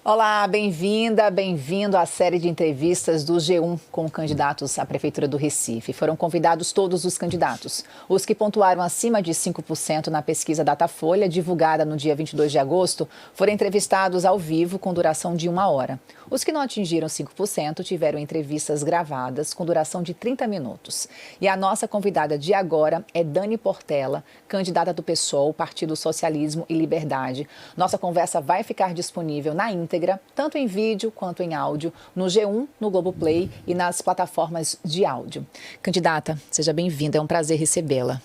Olá, bem-vinda, bem-vindo à série de entrevistas do G1 com candidatos à Prefeitura do Recife. Foram convidados todos os candidatos. Os que pontuaram acima de 5% na pesquisa Datafolha, divulgada no dia 22 de agosto, foram entrevistados ao vivo com duração de 1 hora. Os que não atingiram 5% tiveram entrevistas gravadas com duração de 30 minutos. E a nossa convidada de agora é Dani Portela, candidata do PSOL, Partido Socialismo e Liberdade. Nossa conversa vai ficar disponível na íntegra, tanto em vídeo quanto em áudio, no G1, no Globoplay e nas plataformas de áudio. Candidata, seja bem-vinda, é um prazer recebê-la.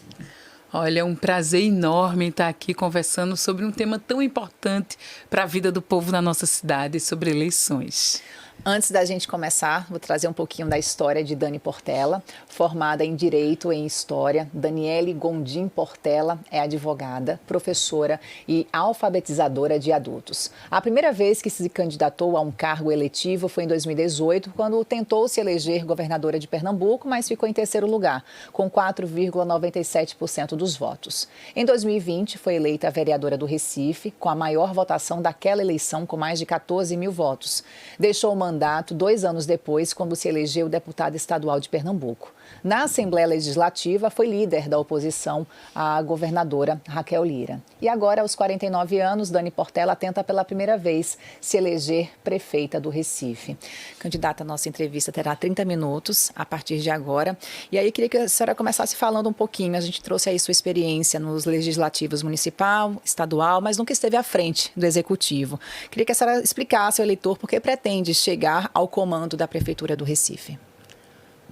Olha, é um prazer enorme estar aqui conversando sobre um tema tão importante para a vida do povo na nossa cidade, sobre eleições. Antes da gente começar, vou trazer um pouquinho da história de Dani Portela. Formada em Direito e em História, Daniele Gondim Portela é advogada, professora e alfabetizadora de adultos. A primeira vez que se candidatou a um cargo eletivo foi em 2018, quando tentou se eleger governadora de Pernambuco, mas ficou em terceiro lugar, com 4,97% dos votos. Em 2020, foi eleita vereadora do Recife, com a maior votação daquela eleição, com mais de 14 mil votos. Deixou uma mandato 2 anos depois, quando se elegeu deputada estadual de Pernambuco. Na Assembleia Legislativa, foi líder da oposição à governadora Raquel Lira. E agora, aos 49 anos, Dani Portela tenta pela primeira vez se eleger prefeita do Recife. Candidata, a nossa entrevista terá 30 minutos a partir de agora. E aí, eu queria que a senhora começasse falando um pouquinho. A gente trouxe aí sua experiência nos legislativos municipal, estadual, mas nunca esteve à frente do executivo. Queria que a senhora explicasse ao eleitor por que pretende chegar ao comando da Prefeitura do Recife.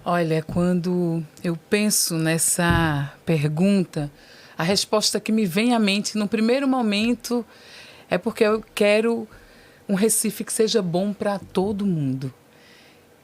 Olha, quando eu penso nessa pergunta, a resposta que me vem à mente no primeiro momento é porque eu quero um Recife que seja bom para todo mundo.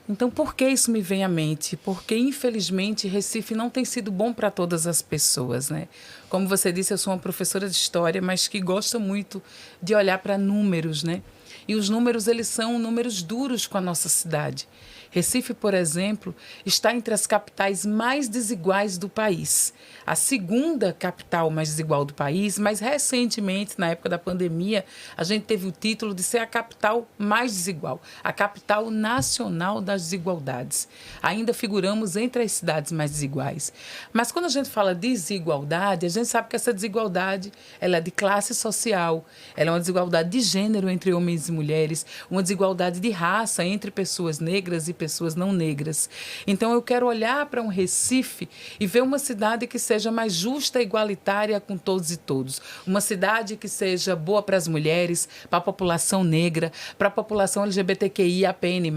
Então, por que isso me vem à mente? Porque, infelizmente, Recife não tem sido bom para todas as pessoas, né? Como você disse, eu sou uma professora de história, mas que gosta muito de olhar para números, né? E os números, eles são números duros com a nossa cidade. Recife, por exemplo, está entre as capitais mais desiguais do país. A segunda capital mais desigual do país, mas recentemente, na época da pandemia, a gente teve o título de ser a capital mais desigual, a capital nacional das desigualdades. Ainda figuramos entre as cidades mais desiguais. Mas quando a gente fala desigualdade, a gente sabe que essa desigualdade ela é de classe social, ela é uma desigualdade de gênero entre homens e mulheres, uma desigualdade de raça entre pessoas negras e pessoas não negras. Então, eu quero olhar para um Recife e ver uma cidade que seja mais justa e igualitária com todos e todos. Uma cidade que seja boa para as mulheres, para a população negra, para a população LGBTQI, APN+,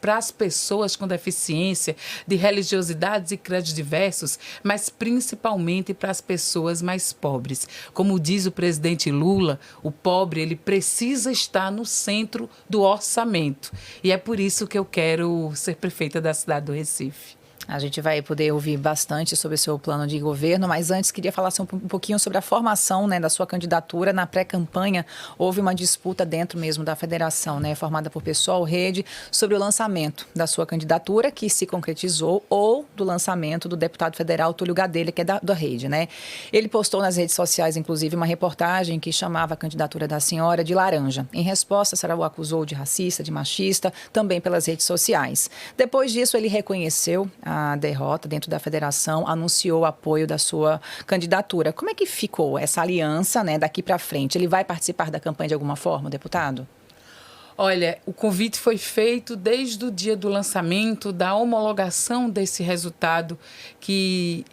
para as pessoas com deficiência, de religiosidades e credos diversos, mas principalmente para as pessoas mais pobres. Como diz o presidente Lula, o pobre ele precisa estar no centro do orçamento. E é por isso que eu quero ser prefeita da cidade do Recife. A gente vai poder ouvir bastante sobre o seu plano de governo, mas antes queria falar um pouquinho sobre a formação, né, da sua candidatura. Na pré-campanha houve uma disputa dentro mesmo da federação, né, formada por PSOL, Rede, sobre o lançamento da sua candidatura, que se concretizou, ou do lançamento do deputado federal Túlio Gadelha, que é da Rede, né? Ele postou nas redes sociais, inclusive, uma reportagem que chamava a candidatura da senhora de laranja. Em resposta, a senhora o acusou de racista, de machista, também pelas redes sociais. Depois disso, ele reconheceu a derrota dentro da federação, anunciou o apoio da sua candidatura. Como é que ficou essa aliança, né, daqui para frente? Ele vai participar da campanha de alguma forma, deputado? Olha, o convite foi feito desde o dia do lançamento, da homologação desse resultado que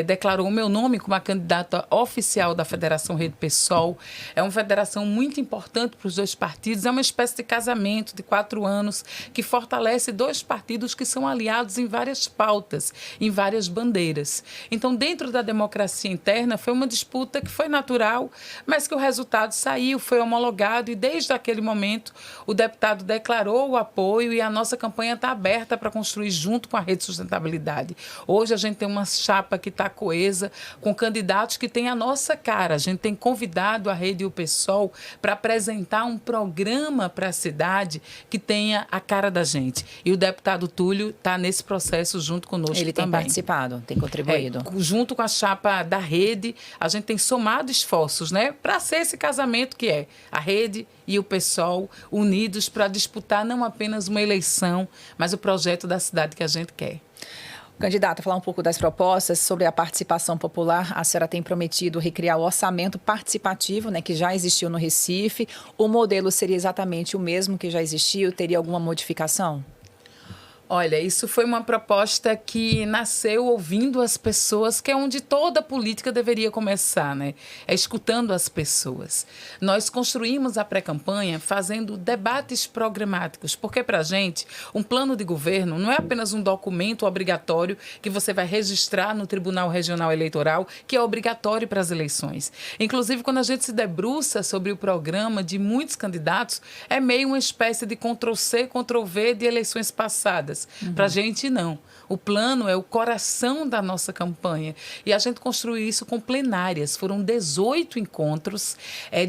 declarou o meu nome como a candidata oficial da Federação Rede PSOL. É uma federação muito importante para os dois partidos, é uma espécie de casamento de 4 anos que fortalece dois partidos que são aliados em várias pautas, em várias bandeiras. Então, dentro da democracia interna, foi uma disputa que foi natural, mas que o resultado saiu, foi homologado e desde aquele momento o deputado declarou o apoio e a nossa campanha está aberta para construir junto com a Rede Sustentabilidade. Hoje a gente tem uma chapa que está coesa, com candidatos que têm a nossa cara. A gente tem convidado a Rede e o PSOL para apresentar um programa para a cidade que tenha a cara da gente. E o deputado Túlio está nesse processo junto conosco também. Ele tem participado, tem contribuído. Junto com a chapa da Rede, a gente tem somado esforços, né, para ser esse casamento que é a Rede e o PSOL unidos para disputar não apenas uma eleição, mas o projeto da cidade que a gente quer. Candidata, falar um pouco das propostas sobre a participação popular. A senhora tem prometido recriar o orçamento participativo, né, que já existiu no Recife. O modelo seria exatamente o mesmo que já existiu? Teria alguma modificação? Olha, isso foi uma proposta que nasceu ouvindo as pessoas, que é onde toda política deveria começar, né? É escutando as pessoas. Nós construímos a pré-campanha fazendo debates programáticos, porque para a gente, um plano de governo não é apenas um documento obrigatório que você vai registrar no Tribunal Regional Eleitoral, que é obrigatório para as eleições. Inclusive, quando a gente se debruça sobre o programa de muitos candidatos, é meio uma espécie de Ctrl-C, Ctrl-V de eleições passadas. Para a gente, não. O plano é o coração da nossa campanha. E a gente construiu isso com plenárias. Foram 18 encontros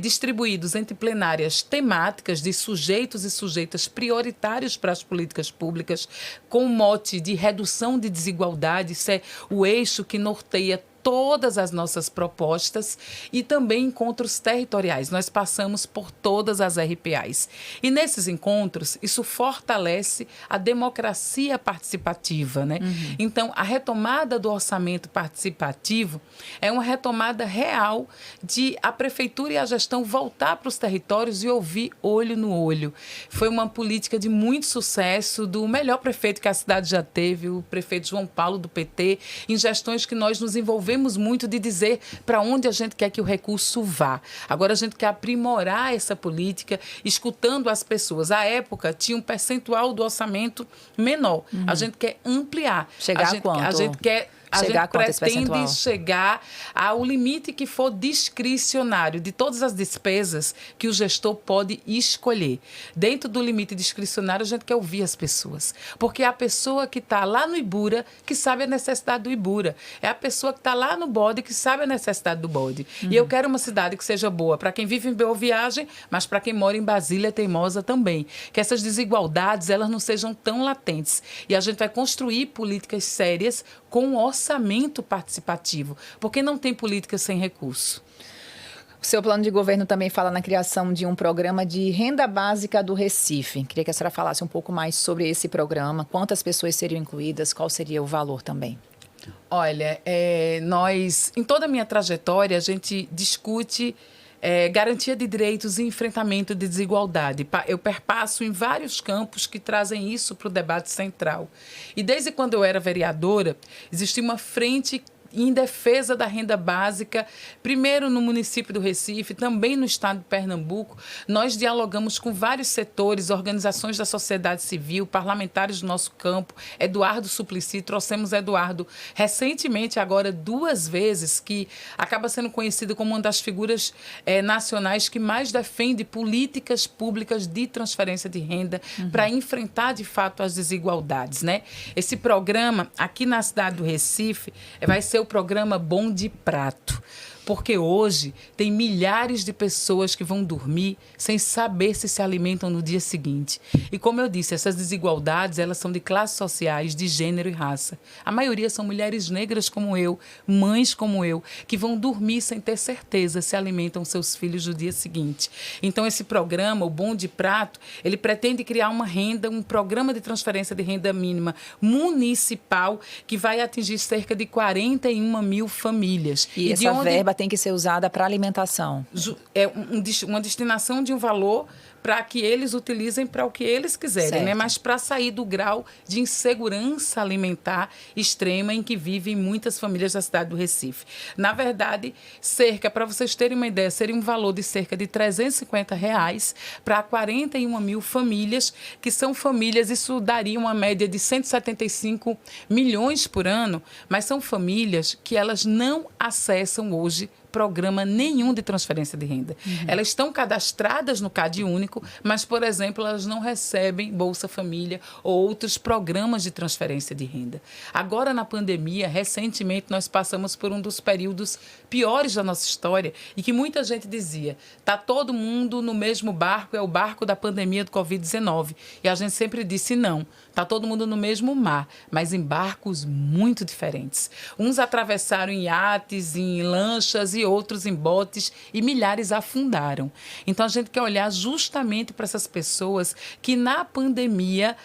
distribuídos entre plenárias temáticas de sujeitos e sujeitas prioritários para as políticas públicas, com o mote de redução de desigualdade. Isso é o eixo que norteia todas as nossas propostas, e também encontros territoriais. Nós passamos por todas as RPAs. E nesses encontros, isso fortalece a democracia participativa, né? Então, a retomada do orçamento participativo é uma retomada real de a prefeitura e a gestão voltar para os territórios e ouvir olho no olho. Foi uma política de muito sucesso do melhor prefeito que a cidade já teve, o prefeito João Paulo, do PT, em gestões que nós nos envolvemos muito de dizer para onde a gente quer que o recurso vá. Agora a gente quer aprimorar essa política, escutando as pessoas. À época, tinha um percentual do orçamento menor. A gente quer ampliar. Chegar a quanto? A gente quer... A chegar gente pretende chegar ao limite que for discricionário de todas as despesas que o gestor pode escolher. Dentro do limite discricionário, a gente quer ouvir as pessoas. Porque é a pessoa que está lá no Ibura que sabe a necessidade do Ibura. É a pessoa que está lá no Bode que sabe a necessidade do Bode. E eu quero uma cidade que seja boa para quem vive em Boa Viagem, mas para quem mora em Basília Teimosa também. Que essas desigualdades elas não sejam tão latentes. E a gente vai construir políticas sérias com um orçamento participativo, porque não tem política sem recurso. O seu plano de governo também fala na criação de um programa de renda básica do Recife. Queria que a senhora falasse um pouco mais sobre esse programa, quantas pessoas seriam incluídas, qual seria o valor também. Olha, nós, em toda a minha trajetória, a gente discute garantia de direitos e enfrentamento de desigualdade. Eu perpasso em vários campos que trazem isso para o debate central. E desde quando eu era vereadora, existia uma frente em defesa da renda básica, primeiro no município do Recife, também no estado de Pernambuco. Nós dialogamos com vários setores, organizações da sociedade civil, parlamentares do nosso campo, Eduardo Suplicy, trouxemos Eduardo recentemente, agora 2 vezes, que acaba sendo conhecido como uma das figuras nacionais que mais defende políticas públicas de transferência de renda para enfrentar, de fato, as desigualdades, né? Esse programa, aqui na cidade do Recife, vai ser o programa Bom de Prato. Porque hoje tem milhares de pessoas que vão dormir sem saber se alimentam no dia seguinte. E como eu disse, essas desigualdades, elas são de classes sociais, de gênero e raça. A maioria são mulheres negras como eu, mães como eu, que vão dormir sem ter certeza se alimentam seus filhos no dia seguinte. Então esse programa, o Bom de Prato, ele pretende criar uma renda, um programa de transferência de renda mínima municipal que vai atingir cerca de 41 mil famílias. E essa verba tem que ser usada para alimentação. É uma destinação de um valor para que eles utilizem para o que eles quiserem, né? Mas para sair do grau de insegurança alimentar extrema em que vivem muitas famílias da cidade do Recife. Na verdade, para vocês terem uma ideia, seria um valor de cerca de R$350 para 41 mil famílias, que são famílias, isso daria uma média de 175 milhões por ano, mas são famílias que elas não acessam hoje programa nenhum de transferência de renda. Elas estão cadastradas no Cade Único, mas, por exemplo, elas não recebem Bolsa Família ou outros programas de transferência de renda. Agora, na pandemia, recentemente, nós passamos por um dos períodos piores da nossa história e que muita gente dizia, está todo mundo no mesmo barco, é o barco da pandemia do Covid-19. E a gente sempre disse não, está todo mundo no mesmo mar, mas em barcos muito diferentes. Uns atravessaram em iates, em lanchas e outros em botes e milhares afundaram. Então a gente quer olhar justamente para essas pessoas que na pandemia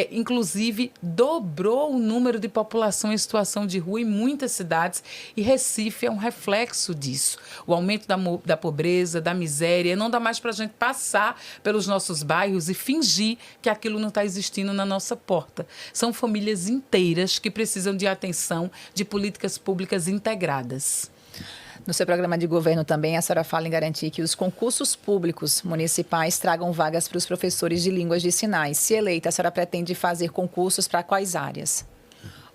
inclusive dobrou o número de população em situação de rua em muitas cidades e Recife é um reflexo disso. O aumento da pobreza, da miséria, não dá mais para a gente passar pelos nossos bairros e fingir que aquilo não está existindo na nossa porta. São famílias inteiras que precisam de atenção, de políticas públicas integradas. No seu programa de governo também, a senhora fala em garantir que os concursos públicos municipais tragam vagas para os professores de línguas de sinais. Se eleita, a senhora pretende fazer concursos para quais áreas?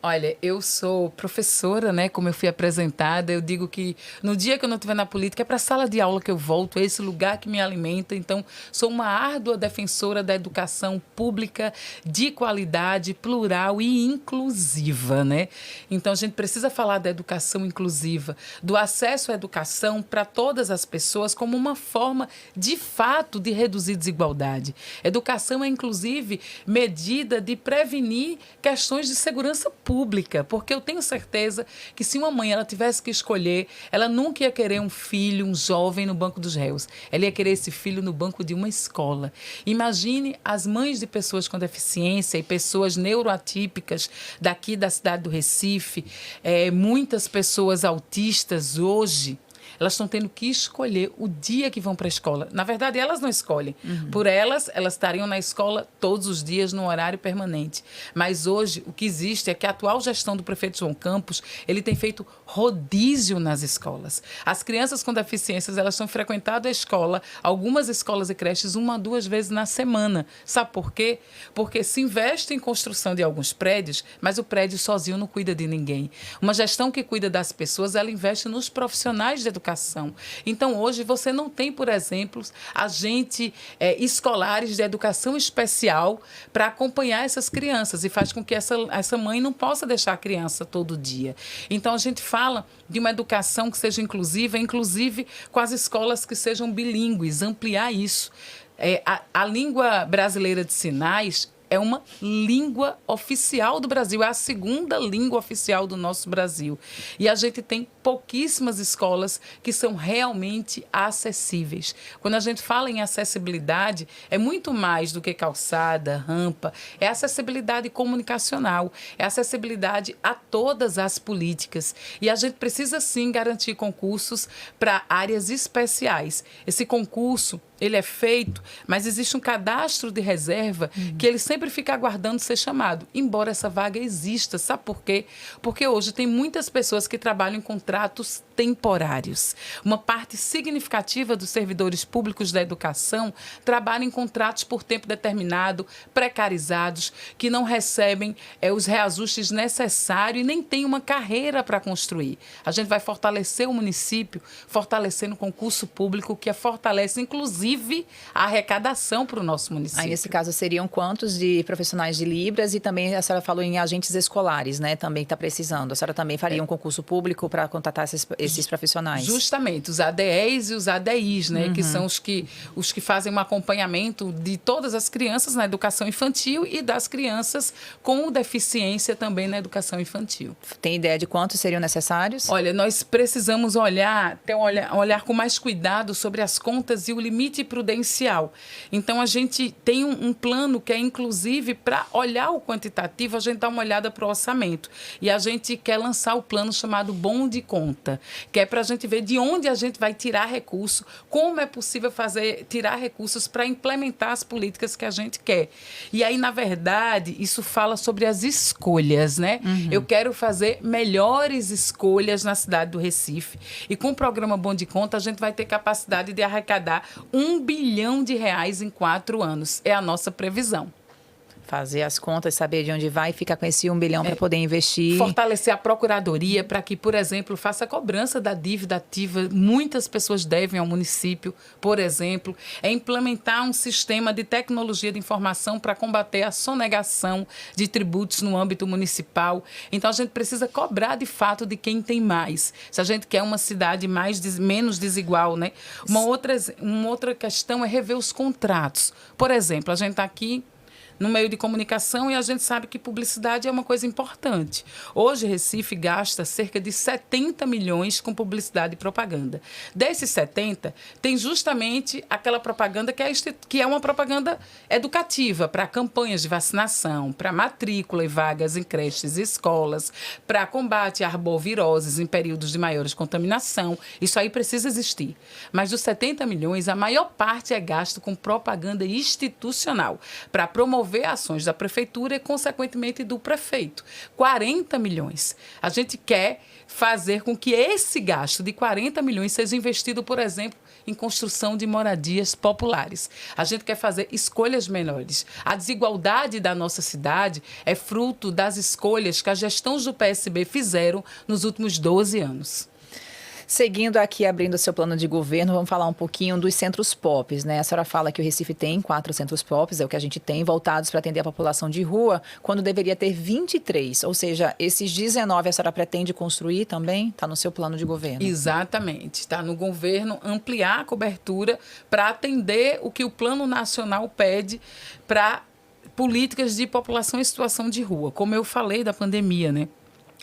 Olha, eu sou professora, né? Como eu fui apresentada, eu digo que no dia que eu não estiver na política é para a sala de aula que eu volto, é esse lugar que me alimenta. Então, sou uma árdua defensora da educação pública de qualidade, plural e inclusiva, né? Então, a gente precisa falar da educação inclusiva, do acesso à educação para todas as pessoas como uma forma, de fato, de reduzir desigualdade. Educação é, inclusive, medida de prevenir questões de segurança pública, porque eu tenho certeza que se uma mãe ela tivesse que escolher, ela nunca ia querer um filho, um jovem no banco dos réus. Ela ia querer esse filho no banco de uma escola. Imagine as mães de pessoas com deficiência e pessoas neuroatípicas daqui da cidade do Recife, muitas pessoas autistas hoje. Elas estão tendo que escolher o dia que vão para a escola. Na verdade, elas não escolhem. Por elas estariam na escola todos os dias, no horário permanente. Mas hoje, o que existe é que a atual gestão do prefeito João Campos, ele tem feito rodízio nas escolas. As crianças com deficiências, elas estão frequentando a escola, algumas escolas e creches, 1 a 2 vezes na semana. Sabe por quê? Porque se investe em construção de alguns prédios, mas o prédio sozinho não cuida de ninguém. Uma gestão que cuida das pessoas, ela investe nos profissionais de educação. Então, hoje, você não tem, por exemplo, agentes escolares de educação especial para acompanhar essas crianças e faz com que essa mãe não possa deixar a criança todo dia. Então, a gente fala de uma educação que seja inclusiva, inclusive com as escolas que sejam bilíngues, ampliar isso. A língua brasileira de sinais é uma língua oficial do Brasil, é a segunda língua oficial do nosso Brasil. E a gente tem pouquíssimas escolas que são realmente acessíveis. Quando a gente fala em acessibilidade, é muito mais do que calçada, rampa, é acessibilidade comunicacional, é acessibilidade a todas as políticas. E a gente precisa, sim, garantir concursos para áreas especiais. Esse concurso, ele é feito, mas existe um cadastro de reserva que ele sempre fica aguardando ser chamado, embora essa vaga exista. Sabe por quê? Porque hoje tem muitas pessoas que trabalham em contratos temporários. Uma parte significativa dos servidores públicos da educação trabalham em contratos por tempo determinado, precarizados, que não recebem os reajustes necessários e nem têm uma carreira para construir. A gente vai fortalecer o município, fortalecendo o concurso público, que fortalece, inclusive, a arrecadação para o nosso município. Aí, nesse caso, seriam quantos de profissionais de Libras? E também a senhora falou em agentes escolares, né? Também está precisando. A senhora também faria um concurso público para contratar esses profissionais? Justamente, os ADEs e os ADIs, né? Que são os que fazem um acompanhamento de todas as crianças na educação infantil e das crianças com deficiência também na educação infantil. Tem ideia de quantos seriam necessários? Olha, nós precisamos ter um olhar com mais cuidado sobre as contas e o limite prudencial. Então, a gente tem um plano que é, inclusive, para olhar o quantitativo, a gente dá uma olhada para o orçamento. E a gente quer lançar o plano chamado Bom de Conta, que é para a gente ver de onde a gente vai tirar recurso, como é possível tirar recursos para implementar as políticas que a gente quer. E aí, na verdade, isso fala sobre as escolhas, né? Eu quero fazer melhores escolhas na cidade do Recife. E com o programa Bom de Conta, a gente vai ter capacidade de arrecadar R$ 1 bilhão em 4 anos. É a nossa previsão. fazer as contas, saber de onde vai e ficar com esse 1 bilhão para poder investir. Fortalecer a procuradoria para que, por exemplo, faça a cobrança da dívida ativa. Muitas pessoas devem ao município, por exemplo. É implementar um sistema de tecnologia de informação para combater a sonegação de tributos no âmbito municipal. Então, a gente precisa cobrar, de fato, de quem tem mais. Se a gente quer uma cidade menos desigual, né? Uma outra questão é rever os contratos. Por exemplo, a gente está aqui no meio de comunicação e a gente sabe que publicidade é uma coisa importante. Hoje, Recife gasta cerca de 70 milhões com publicidade e propaganda. Desses 70, tem justamente aquela propaganda que é uma propaganda educativa para campanhas de vacinação, para matrícula e vagas em creches e escolas, para combate a arboviroses em períodos de maiores contaminação. Isso aí precisa existir. Mas dos 70 milhões, a maior parte é gasto com propaganda institucional, para promover ações da prefeitura e, consequentemente, do prefeito. 40 milhões. A gente quer fazer com que esse gasto de 40 milhões seja investido, por exemplo, em construção de moradias populares. A gente quer fazer escolhas melhores. A desigualdade da nossa cidade é fruto das escolhas que as gestões do PSB fizeram nos últimos 12 anos. Seguindo aqui, abrindo o seu plano de governo, vamos falar um pouquinho dos centros POPs, né? A senhora fala que o Recife tem 4 centros POPs, é o que a gente tem, voltados para atender a população de rua, quando deveria ter 23. Ou seja, esses 19 a senhora pretende construir também? Está no seu plano de governo? Exatamente. Está no governo ampliar a cobertura para atender o que o Plano Nacional pede para políticas de população em situação de rua. Como eu falei da pandemia, né?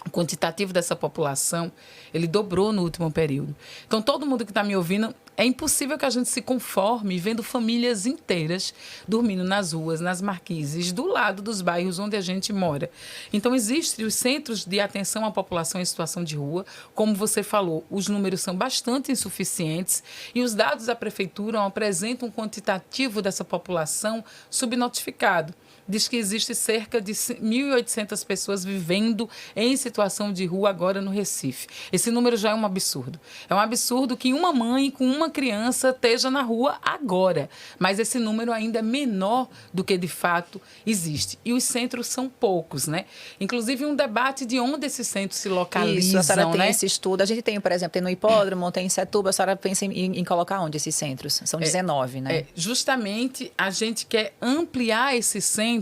O quantitativo dessa população, ele dobrou no último período. Então, todo mundo que está me ouvindo, é impossível que a gente se conforme vendo famílias inteiras dormindo nas ruas, nas marquises, do lado dos bairros onde a gente mora. Então, existem os centros de atenção à população em situação de rua. Como você falou, os números são bastante insuficientes e os dados da prefeitura apresentam um quantitativo dessa população subnotificado. Diz que existe cerca de 1.800 pessoas vivendo em situação de rua agora no Recife. Esse número já é um absurdo. É um absurdo que uma mãe com uma criança esteja na rua agora. Mas esse número ainda é menor do que de fato existe. E os centros são poucos, né? Inclusive um debate de onde esses centros se localizam. Isso, a senhora tem né? esse estudo. A gente tem, por exemplo, tem no Hipódromo, tem em Setuba. A senhora pensa em colocar onde esses centros? São 19, né? Justamente a gente quer ampliar esse centro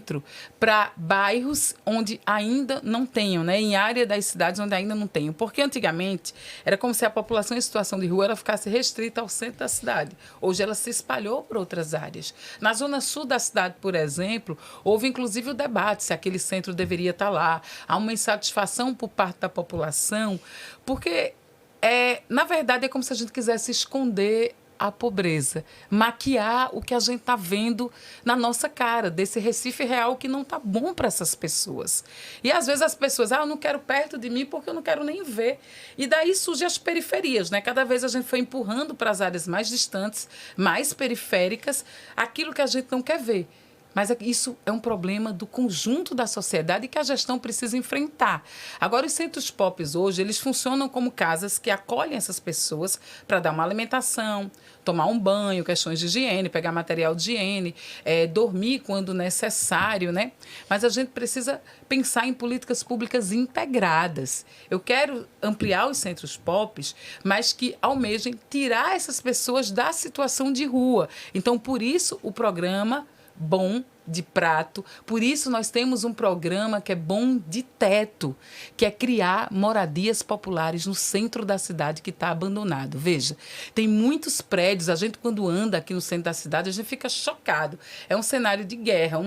para bairros onde ainda não tenham, né? Em área das cidades onde ainda não tenham. Porque antigamente era como se a população em situação de rua ela ficasse restrita ao centro da cidade. Hoje ela se espalhou para outras áreas. Na zona sul da cidade, por exemplo, houve inclusive o debate se aquele centro deveria estar lá. Há uma insatisfação por parte da população, porque, na verdade, é como se a gente quisesse esconder a pobreza, maquiar o que a gente está vendo na nossa cara, desse Recife real que não está bom para essas pessoas. E às vezes as pessoas, eu não quero perto de mim porque eu não quero nem ver. E daí surgem as periferias, né? Cada vez a gente foi empurrando para as áreas mais distantes, mais periféricas, aquilo que a gente não quer ver. Mas isso é um problema do conjunto da sociedade que a gestão precisa enfrentar. Agora, os centros POPs hoje, eles funcionam como casas que acolhem essas pessoas para dar uma alimentação, tomar um banho, questões de higiene, pegar material de higiene, dormir quando necessário, né? Mas a gente precisa pensar em políticas públicas integradas. Eu quero ampliar os centros POPs, mas que almejem tirar essas pessoas da situação de rua. Então, por isso, o programa Bom de Prato. Por isso, nós temos um programa que é Bom de Teto, que é criar moradias populares no centro da cidade que está abandonado. Veja, tem muitos prédios, a gente quando anda aqui no centro da cidade, a gente fica chocado. É um cenário de guerra.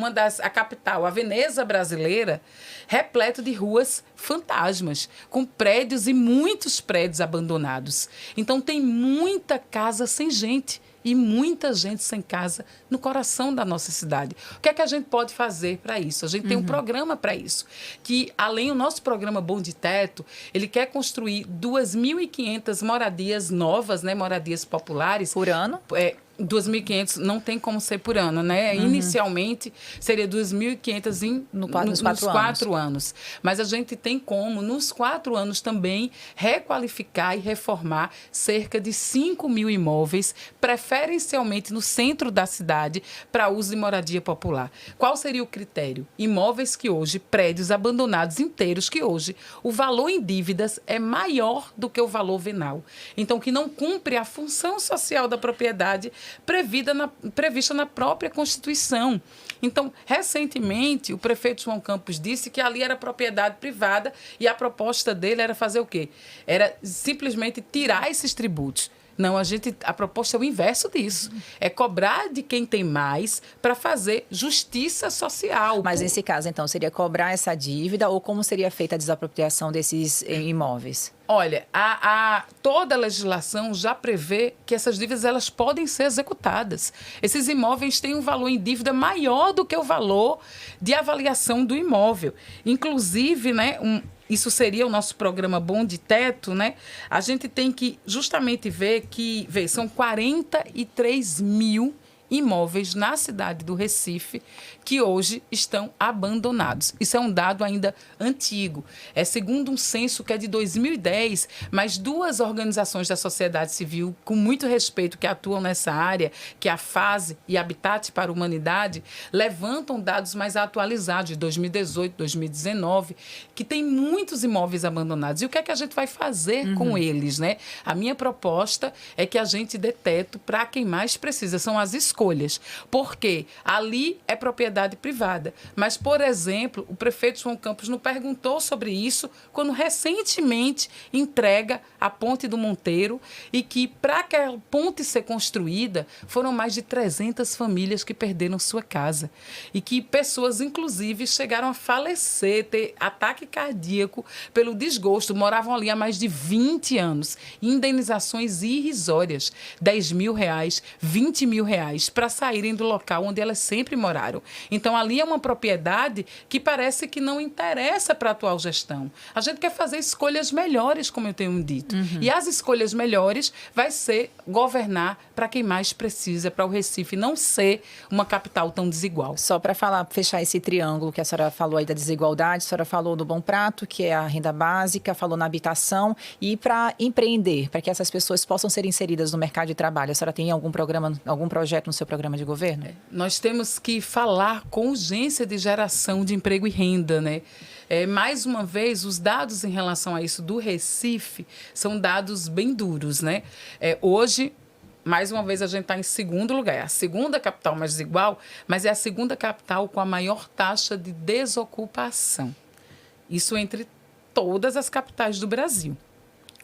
A capital, a Veneza brasileira, repleto de ruas fantasmas, com prédios e muitos prédios abandonados. Então, tem muita casa sem gente. E muita gente sem casa no coração da nossa cidade. O que é que a gente pode fazer para isso? A gente tem um programa para isso, que além do nosso programa Bom de Teto, ele quer construir 2.500 moradias novas, né, moradias populares. Por ano? 2.500 não tem como ser por ano, né? Inicialmente seria 2.500 nos 4 anos. Mas a gente tem como, nos 4 anos também, requalificar e reformar cerca de 5.000 imóveis, preferencialmente no centro da cidade, para uso e moradia popular. Qual seria o critério? Imóveis que hoje, prédios abandonados inteiros, que hoje o valor em dívidas é maior do que o valor venal. Então, que não cumpre a função social da propriedade prevista na própria Constituição. Então, recentemente, o prefeito João Campos disse que ali era propriedade privada e a proposta dele era fazer o quê? Era simplesmente tirar esses tributos. Não, a proposta é o inverso disso. É cobrar de quem tem mais para fazer justiça social. Mas nesse caso, então, seria cobrar essa dívida ou como seria feita a desapropriação desses imóveis? Olha, toda a legislação já prevê que essas dívidas elas podem ser executadas. Esses imóveis têm um valor em dívida maior do que o valor de avaliação do imóvel. Inclusive, né, isso seria o nosso programa Bom de Teto, né? A gente tem que justamente ver que são 43.000 imóveis na cidade do Recife que hoje estão abandonados. Isso é um dado ainda antigo. É segundo um censo que é de 2010, mas 2 organizações da sociedade civil, com muito respeito, que atuam nessa área, que é a FASE e Habitat para a Humanidade, levantam dados mais atualizados, de 2018, 2019, que tem muitos imóveis abandonados. E o que é que a gente vai fazer com eles, né? A minha proposta é que a gente dê teto para quem mais precisa. São as escolhas. Porque ali é propriedade privada. Mas, por exemplo, o prefeito João Campos nos perguntou sobre isso quando recentemente entrega a Ponte do Monteiro e que, para aquela ponte ser construída, foram mais de 300 famílias que perderam sua casa. E que pessoas, inclusive, chegaram a falecer, ter ataque cardíaco pelo desgosto. Moravam ali há mais de 20 anos. Indenizações irrisórias, R$10.000, R$20.000, para saírem do local onde elas sempre moraram. Então, ali é uma propriedade que parece que não interessa para a atual gestão. A gente quer fazer escolhas melhores, como eu tenho dito. E as escolhas melhores vai ser governar para quem mais precisa, para o Recife não ser uma capital tão desigual. Só para fechar esse triângulo que a senhora falou aí da desigualdade, a senhora falou do Bom Prato, que é a renda básica, falou na habitação, e para empreender, para que essas pessoas possam ser inseridas no mercado de trabalho. A senhora tem algum programa, algum projeto no seu programa de governo? Nós temos que falar com urgência de geração de emprego e renda, né? Mais uma vez, os dados em relação a isso do Recife são dados bem duros, né? Hoje, mais uma vez, a gente está em segundo lugar. É a segunda capital mais desigual, mas é a segunda capital com a maior taxa de desocupação. Isso entre todas as capitais do Brasil.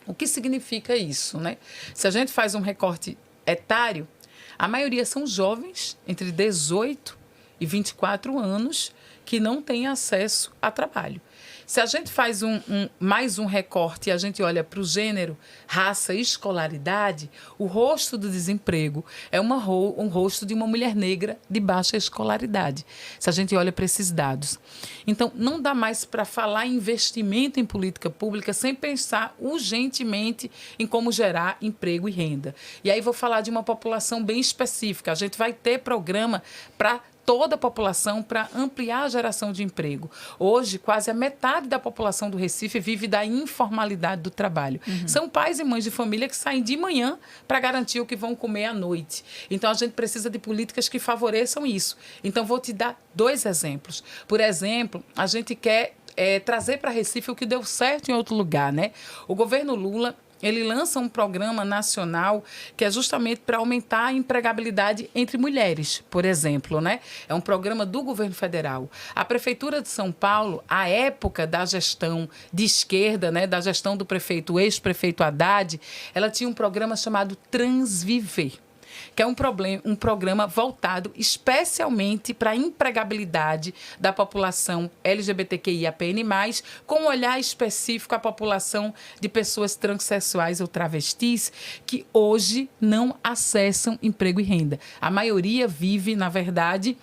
O que significa isso, né? Se a gente faz um recorte etário, a maioria são jovens, entre 18 e 24 anos, que não têm acesso a trabalho. Se a gente faz mais um recorte e a gente olha para o gênero, raça e escolaridade, o rosto do desemprego é um rosto de uma mulher negra de baixa escolaridade, se a gente olha para esses dados. Então, não dá mais para falar em investimento em política pública sem pensar urgentemente em como gerar emprego e renda. E aí vou falar de uma população bem específica. A gente vai ter programa para toda a população para ampliar a geração de emprego. Hoje, quase a metade da população do Recife vive da informalidade do trabalho. São pais e mães de família que saem de manhã para garantir o que vão comer à noite. Então, a gente precisa de políticas que favoreçam isso. Então, vou te dar 2 exemplos. Por exemplo, a gente quer trazer para Recife o que deu certo em outro lugar, né? O governo Lula, ele lança um programa nacional que é justamente para aumentar a empregabilidade entre mulheres, por exemplo, né? É um programa do governo federal. A Prefeitura de São Paulo, à época da gestão de esquerda, né, da gestão do ex-prefeito Haddad, ela tinha um programa chamado Transviver, que é um programa voltado especialmente para a empregabilidade da população LGBTQIAPN+, com um olhar específico à população de pessoas transexuais ou travestis que hoje não acessam emprego e renda. A maioria vive, na verdade,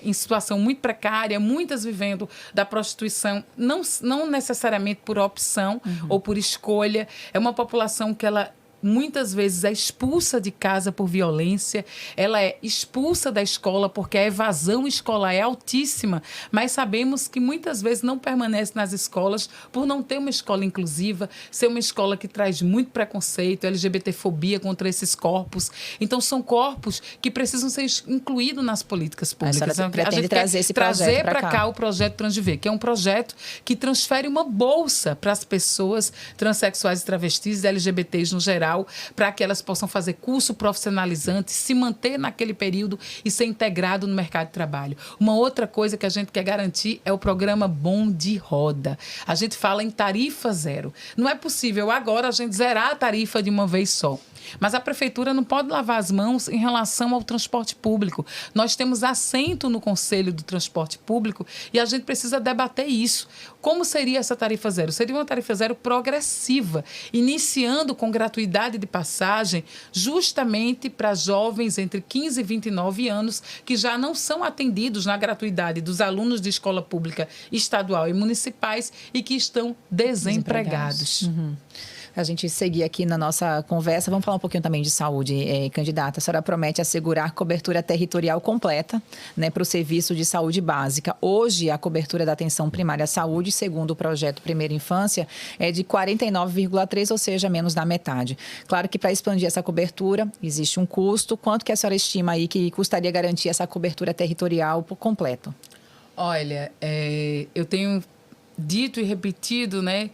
em situação muito precária, muitas vivendo da prostituição, não necessariamente por opção ou por escolha. É uma população que ela muitas vezes é expulsa de casa por violência, ela é expulsa da escola porque a evasão escolar é altíssima, mas sabemos que muitas vezes não permanece nas escolas por não ter uma escola inclusiva, ser uma escola que traz muito preconceito, LGBTfobia contra esses corpos. Então, são corpos que precisam ser incluídos nas políticas públicas. A gente trazer para cá o projeto Transviver, que é um projeto que transfere uma bolsa para as pessoas transexuais e travestis e LGBTs no geral, para que elas possam fazer curso profissionalizante, se manter naquele período e ser integrado no mercado de trabalho. Uma outra coisa que a gente quer garantir é o programa Bom de Roda. A gente fala em tarifa zero. Não é possível agora a gente zerar a tarifa de uma vez só. Mas a prefeitura não pode lavar as mãos em relação ao transporte público. Nós temos assento no Conselho do Transporte Público e a gente precisa debater isso. Como seria essa tarifa zero? Seria uma tarifa zero progressiva, iniciando com gratuidade de passagem, justamente para jovens entre 15 e 29 anos que já não são atendidos na gratuidade dos alunos de escola pública estadual e municipais e que estão desempregados. Uhum. A gente seguir aqui na nossa conversa, vamos falar um pouquinho também de saúde, candidata. A senhora promete assegurar cobertura territorial completa, né, para o serviço de saúde básica. Hoje, a cobertura da atenção primária à saúde, segundo o projeto Primeira Infância, é de 49,3%, ou seja, menos da metade. Claro que para expandir essa cobertura, existe um custo. Quanto que a senhora estima aí que custaria garantir essa cobertura territorial por completo? Olha, eu tenho dito e repetido, né,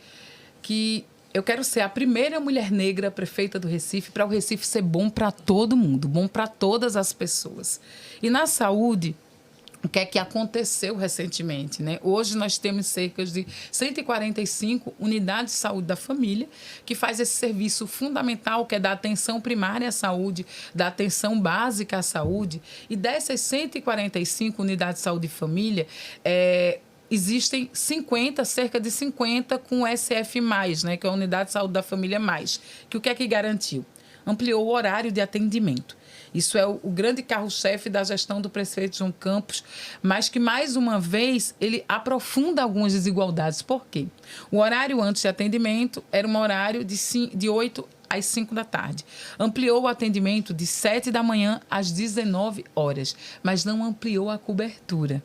que eu quero ser a primeira mulher negra prefeita do Recife, para o Recife ser bom para todo mundo, bom para todas as pessoas. E na saúde, o que é que aconteceu recentemente, né? Hoje nós temos cerca de 145 unidades de saúde da família, que faz esse serviço fundamental, que é da atenção primária à saúde, da atenção básica à saúde. E dessas 145 unidades de saúde de família, existem cerca de 50 com SF+, né, que é a Unidade de Saúde da Família Mais. Que o que é que garantiu? Ampliou o horário de atendimento. Isso é o grande carro-chefe da gestão do prefeito João Campos, mas que, mais uma vez, ele aprofunda algumas desigualdades. Por quê? O horário antes de atendimento era um horário de 8 às 5 da tarde. Ampliou o atendimento de 7 da manhã às 19 horas, mas não ampliou a cobertura.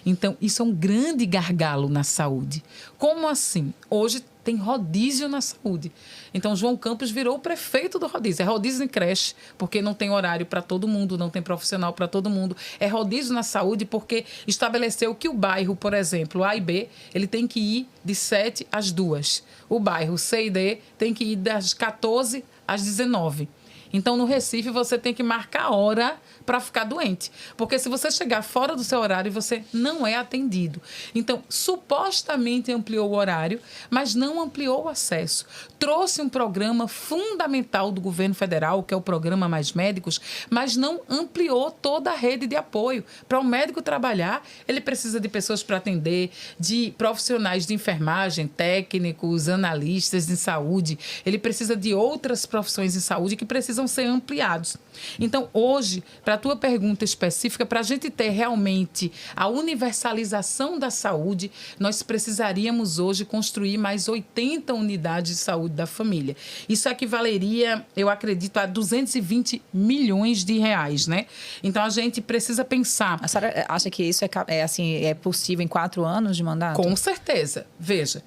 Então, isso é um grande gargalo na saúde. Como assim? Hoje tem rodízio na saúde. Então, João Campos virou o prefeito do rodízio. É rodízio em creche, porque não tem horário para todo mundo, não tem profissional para todo mundo. É rodízio na saúde porque estabeleceu que o bairro, por exemplo, A e B, ele tem que ir de 7 às 2. O bairro C e D tem que ir das 14 às 19. Então, no Recife, você tem que marcar a hora para ficar doente. Porque se você chegar fora do seu horário, você não é atendido. Então, supostamente ampliou o horário, mas não ampliou o acesso. Trouxe um programa fundamental do governo federal, que é o programa Mais Médicos, mas não ampliou toda a rede de apoio. Para um médico trabalhar, ele precisa de pessoas para atender, de profissionais de enfermagem, técnicos, analistas em saúde. Ele precisa de outras profissões em saúde que precisam ser ampliados. Então, hoje, para a tua pergunta específica, para a gente ter realmente a universalização da saúde, nós precisaríamos hoje construir mais 80 unidades de saúde da família. Isso equivaleria, eu acredito, a 220 milhões de reais, né? Então, a gente precisa pensar... A senhora acha que isso é possível em 4 anos de mandato? Com certeza. Veja,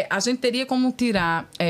a gente teria como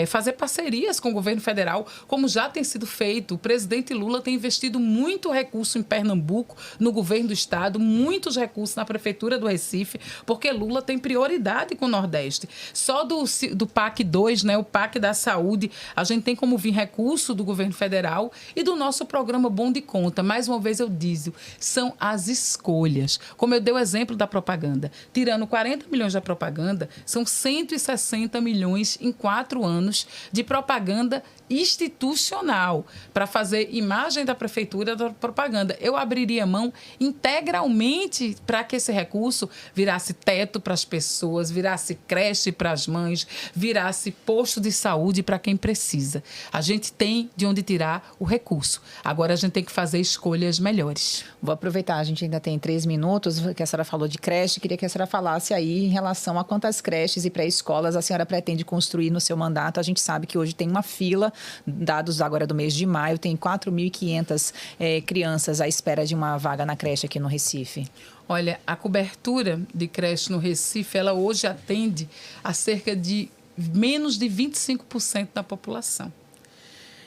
fazer parcerias com o governo federal, como já tem sido feito. O presidente Lula tem investido muito recurso em Pernambuco, no governo do estado, muitos recursos na prefeitura do Recife, porque Lula tem prioridade com o Nordeste. Só do PAC 2, né, o PAC da Saúde, a gente tem como vir recurso do governo federal e do nosso programa Bom de Conta. Mais uma vez eu digo, são as escolhas. Como eu dei o exemplo da propaganda, tirando 40 milhões da propaganda, são 160 milhões em 4 anos de propaganda institucional. para fazer imagem da prefeitura, da propaganda. Eu abriria mão integralmente para que esse recurso virasse teto para as pessoas, virasse creche para as mães, virasse posto de saúde para quem precisa. A gente tem de onde tirar o recurso. Agora a gente tem que fazer escolhas melhores. Vou aproveitar, a gente ainda tem 3 minutos, que a senhora falou de creche, queria que a senhora falasse aí em relação a quantas creches e pré-escolas a senhora pretende construir no seu mandato. A gente sabe que hoje tem uma fila, dados agora do mês de maio, tem 4.500 crianças à espera de uma vaga na creche aqui no Recife. Olha, a cobertura de creche no Recife, ela hoje atende a cerca de menos de 25% da população.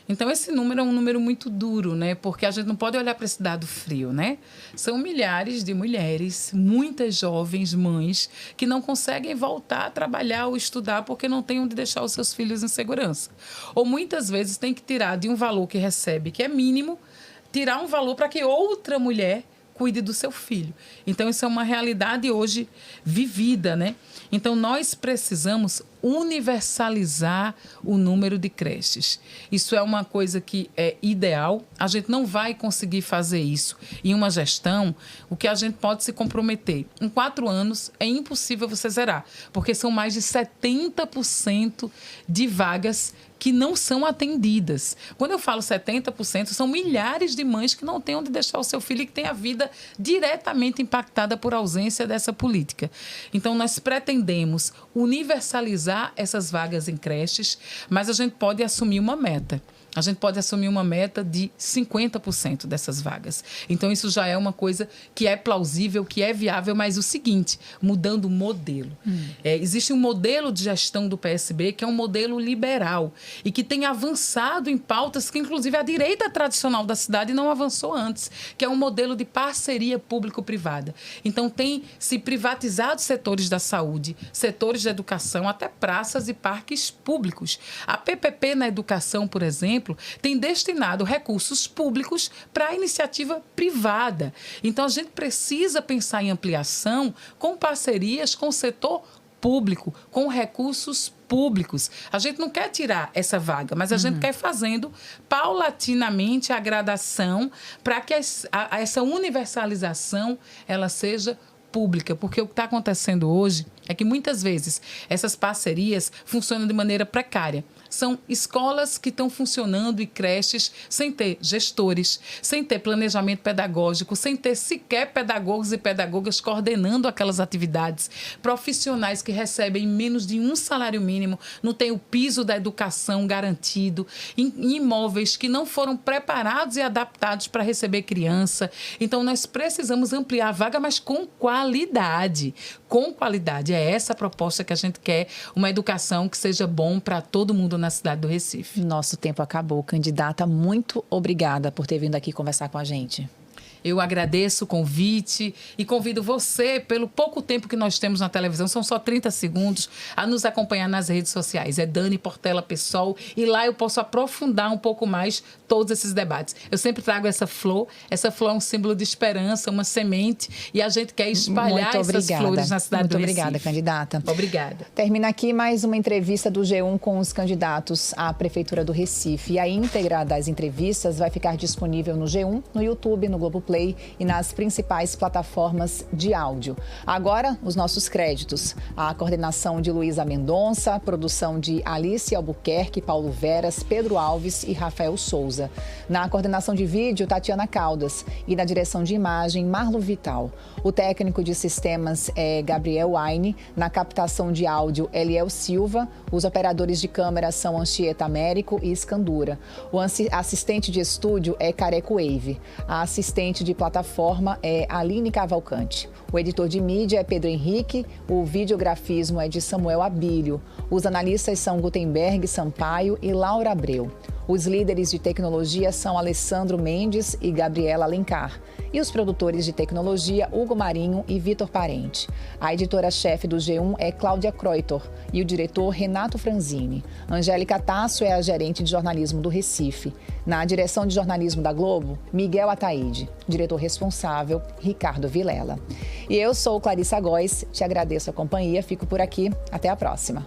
Então, esse número é um número muito duro, né? Porque a gente não pode olhar para esse dado frio, né? São milhares de mulheres, muitas jovens mães, que não conseguem voltar a trabalhar ou estudar porque não têm onde deixar os seus filhos em segurança. Ou muitas vezes tem que tirar de um valor que recebe, que é mínimo, tirar um valor para que outra mulher cuide do seu filho. Então, isso é uma realidade hoje vivida, né? Então, nós precisamos universalizar o número de creches. Isso é uma coisa que é ideal. A gente não vai conseguir fazer isso em uma gestão. O que a gente pode se comprometer? Em 4 anos, é impossível você zerar, porque são mais de 70% de vagas que não são atendidas. Quando eu falo 70%, são milhares de mães que não têm onde deixar o seu filho e que têm a vida diretamente impactada por ausência dessa política. Então, nós pretendemos universalizar essas vagas em creches, mas a gente pode assumir uma meta. A gente pode assumir uma meta de 50% dessas vagas. Então, isso já é uma coisa que é plausível, que é viável, mas o seguinte, mudando o modelo. Existe um modelo de gestão do PSB que é um modelo liberal e que tem avançado em pautas que, inclusive, a direita tradicional da cidade não avançou antes, que é um modelo de parceria público-privada. Então, tem se privatizado setores da saúde, setores da educação, até praças e parques públicos. A PPP na educação, por exemplo, tem destinado recursos públicos para a iniciativa privada. Então, a gente precisa pensar em ampliação com parcerias com o setor público, com recursos públicos. A gente não quer tirar essa vaga, mas a gente quer ir fazendo paulatinamente a gradação para que essa universalização ela seja pública, porque o que está acontecendo hoje é que muitas vezes essas parcerias funcionam de maneira precária. São escolas que estão funcionando e creches sem ter gestores, sem ter planejamento pedagógico, sem ter sequer pedagogos e pedagogas coordenando aquelas atividades, profissionais que recebem menos de um salário mínimo, não tem o piso da educação garantido, imóveis que não foram preparados e adaptados para receber criança. Então, nós precisamos ampliar a vaga, mas com qualidade. Com qualidade. É essa a proposta que a gente quer, uma educação que seja bom para todo mundo na cidade do Recife. Nosso tempo acabou. Candidata, muito obrigada por ter vindo aqui conversar com a gente. Eu agradeço o convite e convido você, pelo pouco tempo que nós temos na televisão, são só 30 segundos, a nos acompanhar nas redes sociais. É Dani Portela PSOL e lá eu posso aprofundar um pouco mais todos esses debates. Eu sempre trago essa flor é um símbolo de esperança, uma semente e a gente quer espalhar essas flores na cidade do Recife. Muito obrigada, candidata. Obrigada. Termina aqui mais uma entrevista do G1 com os candidatos à Prefeitura do Recife. E a íntegra das entrevistas vai ficar disponível no G1, no YouTube, no Globoplay e nas principais plataformas de áudio. Agora, os nossos créditos. A coordenação de Luísa Mendonça, a produção de Alice Albuquerque, Paulo Veras, Pedro Alves e Rafael Souza. Na coordenação de vídeo, Tatiana Caldas. E na direção de imagem, Marlo Vital. O técnico de sistemas é Gabriel Waine. Na captação de áudio, Eliel Silva. Os operadores de câmera são Anchieta Américo e Escandura. O assistente de estúdio é Careco Wave. A assistente de plataforma é Aline Cavalcante. O editor de mídia é Pedro Henrique. O videografismo é de Samuel Abílio. Os analistas são Gutenberg Sampaio e Laura Abreu. Os líderes de tecnologia são Alessandro Mendes e Gabriela Alencar. E os produtores de tecnologia, Hugo Marinho e Vitor Parente. A editora-chefe do G1 é Cláudia Croitor e o diretor Renato Franzini. Angélica Tasso é a gerente de jornalismo do Recife. Na direção de jornalismo da Globo, Miguel Ataíde. Diretor responsável, Ricardo Vilela. E eu sou Clarissa Góes, te agradeço a companhia, fico por aqui, até a próxima.